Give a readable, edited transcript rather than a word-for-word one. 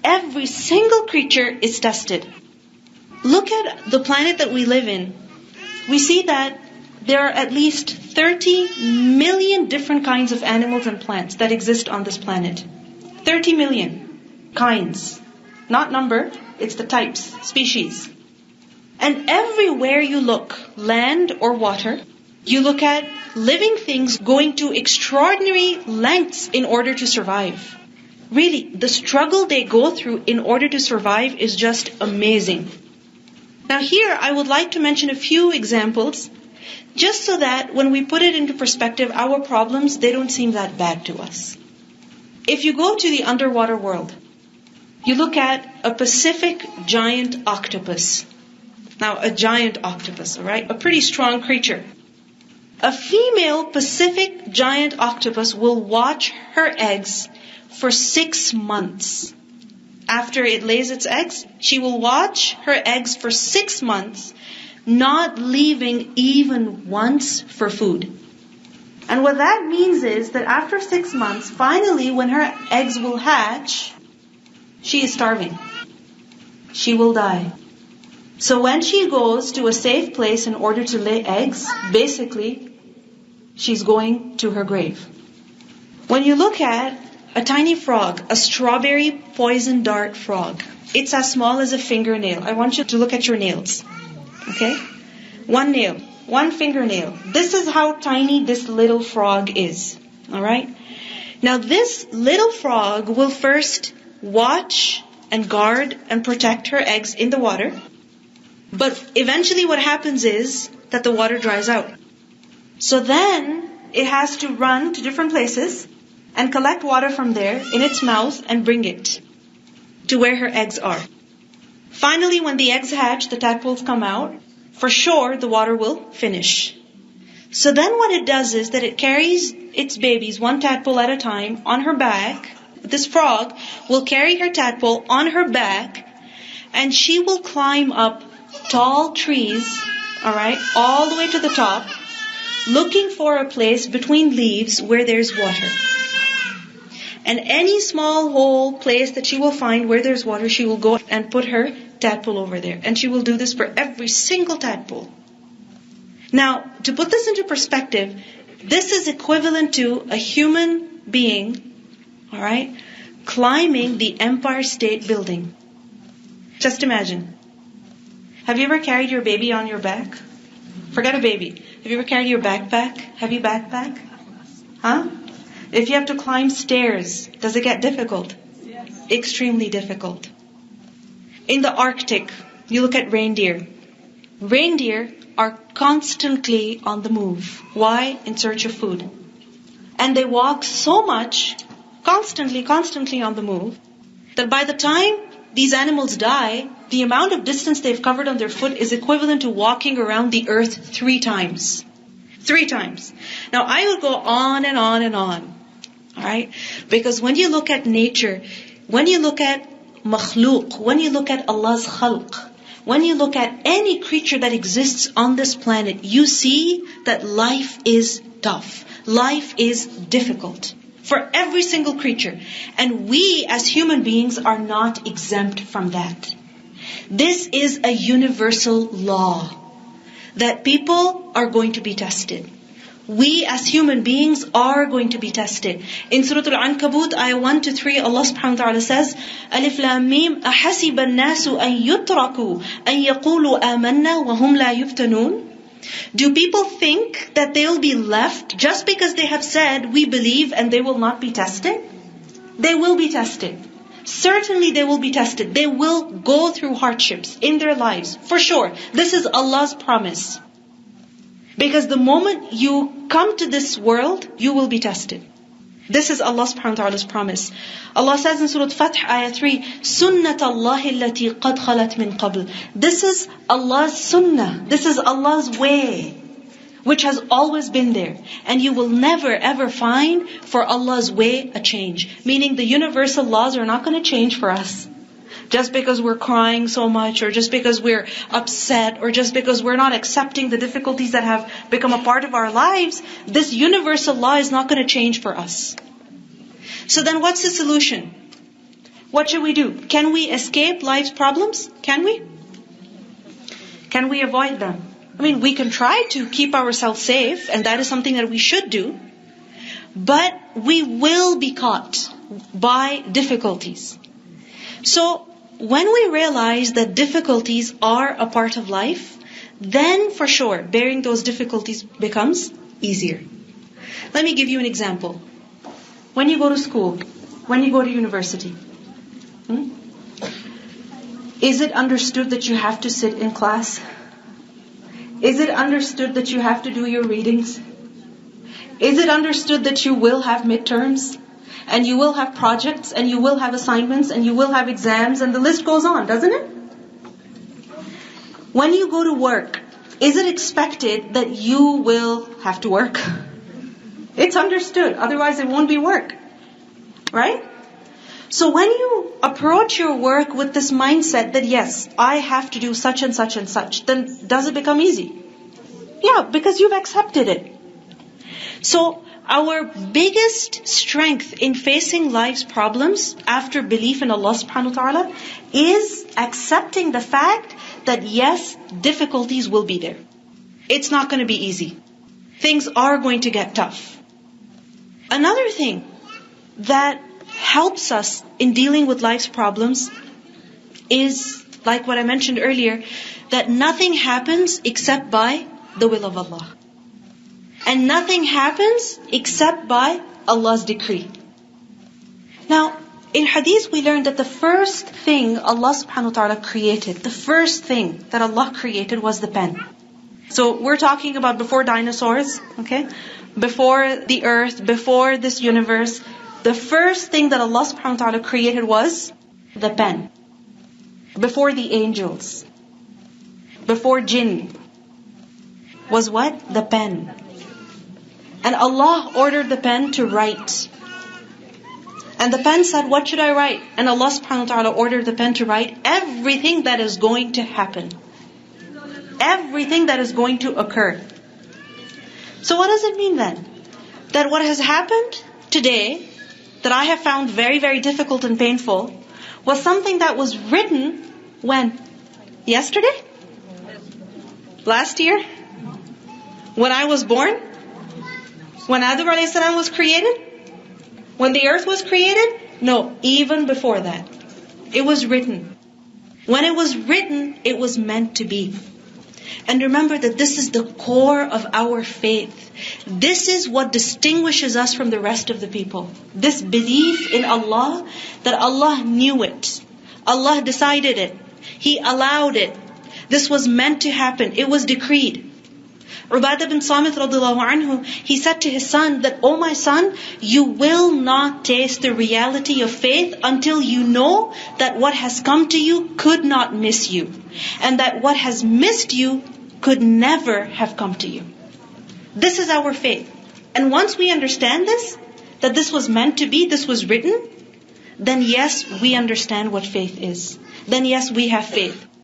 Every single creature is tested. Look at the planet that we live in. We see that there are at least 30 million different kinds of animals and plants that exist on this planet. 30 million kinds. Not number, it's the types, species. And everywhere you look, land or water, you look at living things going to extraordinary lengths in order to survive. Really, the struggle they go through in order to survive is just amazing. Now here, I would like to mention a few examples, just so that when we put it into perspective, our problems, they don't seem that bad to us. If you go to the underwater world, you look at a Pacific giant octopus. Now, a giant octopus, all right? A pretty strong creature. A female Pacific giant octopus will watch her eggs for 6 months. After it lays its eggs, she will watch her eggs for 6 months, not leaving even once for food. And what that means is that after 6 months, finally when her eggs will hatch, she is starving. She will die. So when she goes to a safe place in order to lay eggs, basically, she's going to her grave. When you look at a tiny frog, a strawberry poison dart frog, it's as small as a fingernail. I want you to look at your nails. Okay? One nail, one fingernail. This is how tiny this little frog is. Alright? Now this little frog will first watch and guard and protect her eggs in the water. But eventually what happens is that the water dries out. So then it has to run to different places and collect water from there in its mouth and bring it to where her eggs are. Finally, when the eggs hatch, the tadpoles come out. For sure, the water will finish. So then what it does is that it carries its babies, one tadpole at a time, on her back. This frog will carry her tadpole on her back, and she will climb up tall trees, alright, all the way to the top, looking for a place between leaves where there's water. And any small hole place that she will find where there's water, she will go and put her tadpole over there. And she will do this for every single tadpole. Now, to put this into perspective, this is equivalent to a human being, alright, climbing the Empire State Building. Just imagine. Have you ever carried your baby on your back? Forget a baby. Have you ever carried your backpack? Heavy backpack? Huh? If you have to climb stairs, does it get difficult? Yes. Extremely difficult. In the Arctic, you look at reindeer. Reindeer are constantly on the move. Why? In search of food. And they walk so much, constantly on the move, that by the time these animals die, the amount of distance they've covered on their foot is equivalent to walking around the earth 3 times. 3 times. Now, I would go on and on and on. Alright? Because when you look at nature, when you look at makhluq, when you look at Allah's khalq, when you look at any creature that exists on this planet, you see that life is tough. Life is difficult. For every single creature. And we as human beings are not exempt from that. This is a universal law that people are going to be tested. We as human beings are going to be tested. In Surah Al-Ankabut, ayah 1 to 3, Allah subhanahu wa ta'ala says, Alif Lam Mim, أَحَسِبَ النَّاسُ أَن يُتْرَكُوا أَن يَقُولُوا آمَنَّا وَهُمْ لَا يُفْتَنُونَ. Do people think that they'll be left just because they have said, we believe, and they will not be tested? They will be tested. Certainly they will be tested. They will go through hardships in their lives. For sure. This is Allah's promise. Because the moment you come to this world, you will be tested. This is Allah subhanahu wa ta'ala's promise. Allah says in Surah Fath, ayah 3, Sunnat Allahi allati qad khalat min qabl. This is Allah's sunnah. This is Allah's way, which has always been there. And you will never ever find for Allah's way a change. Meaning the universal laws are not going to change for us. just because we're crying so much, or just because we're upset, or just because we're not accepting the difficulties that have become a part of our lives, this universal law is not going to change for us. So then what's the solution? What should we do? Can we escape life's problems? Can we? Can we avoid them? I mean, we can try to keep ourselves safe, and that is something that we should do. But we will be caught by difficulties. So, when we realize that difficulties are a part of life, then for sure, bearing those difficulties becomes easier. Let me give you an example. When you go to school, when you go to university, is it understood that you have to sit in class? Is it understood that you have to do your readings? Is it understood that you will have midterms? And you will have projects, and you will have assignments, and you will have exams, and the list goes on, doesn't it? When you go to work, is it expected that you will have to work? It's understood, otherwise it won't be work. Right? So when you approach your work with this mindset that yes, I have to do such and such and such, then does it become easy? Yeah, because you've accepted it. So our biggest strength in facing life's problems after belief in Allah subhanahu wa ta'ala is accepting the fact that yes, difficulties will be there. It's not going to be easy. Things are going to get tough. Another thing that helps us in dealing with life's problems is, like what I mentioned earlier, that nothing happens except by the will of Allah. And nothing happens except by Allah's decree. Now, in Hadith we learned that the first thing Allah subhanahu wa ta'ala created, the first thing that Allah created was the pen. So we're talking about before dinosaurs, okay? Before the earth, before this universe, the first thing that Allah subhanahu wa ta'ala created was the pen. Before the angels, before jinn, was what? The pen. And Allah ordered the pen to write. And the pen said, what should I write? And Allah subhanahu wa ta'ala ordered the pen to write everything that is going to happen. Everything that is going to occur. So what does it mean then? That what has happened today, that I have found very, very difficult and painful, was something that was written when? Yesterday? Last year? When I was born? When Adam alayhi salam was created? When the earth was created? No, even before that. It was written. When it was written, it was meant to be. And remember that this is the core of our faith. This is what distinguishes us from the rest of the people. This belief in Allah, that Allah knew it. Allah decided it. He allowed it. This was meant to happen. It was decreed. Ubadah bin Samit radhiyallahu anhu, he said to his son that, oh my son, you will not taste the reality of faith until you know that what has come to you could not miss you. And that what has missed you could never have come to you. This is our faith. And once we understand this, that this was meant to be, this was written, then yes, we understand what faith is. Then yes, we have faith.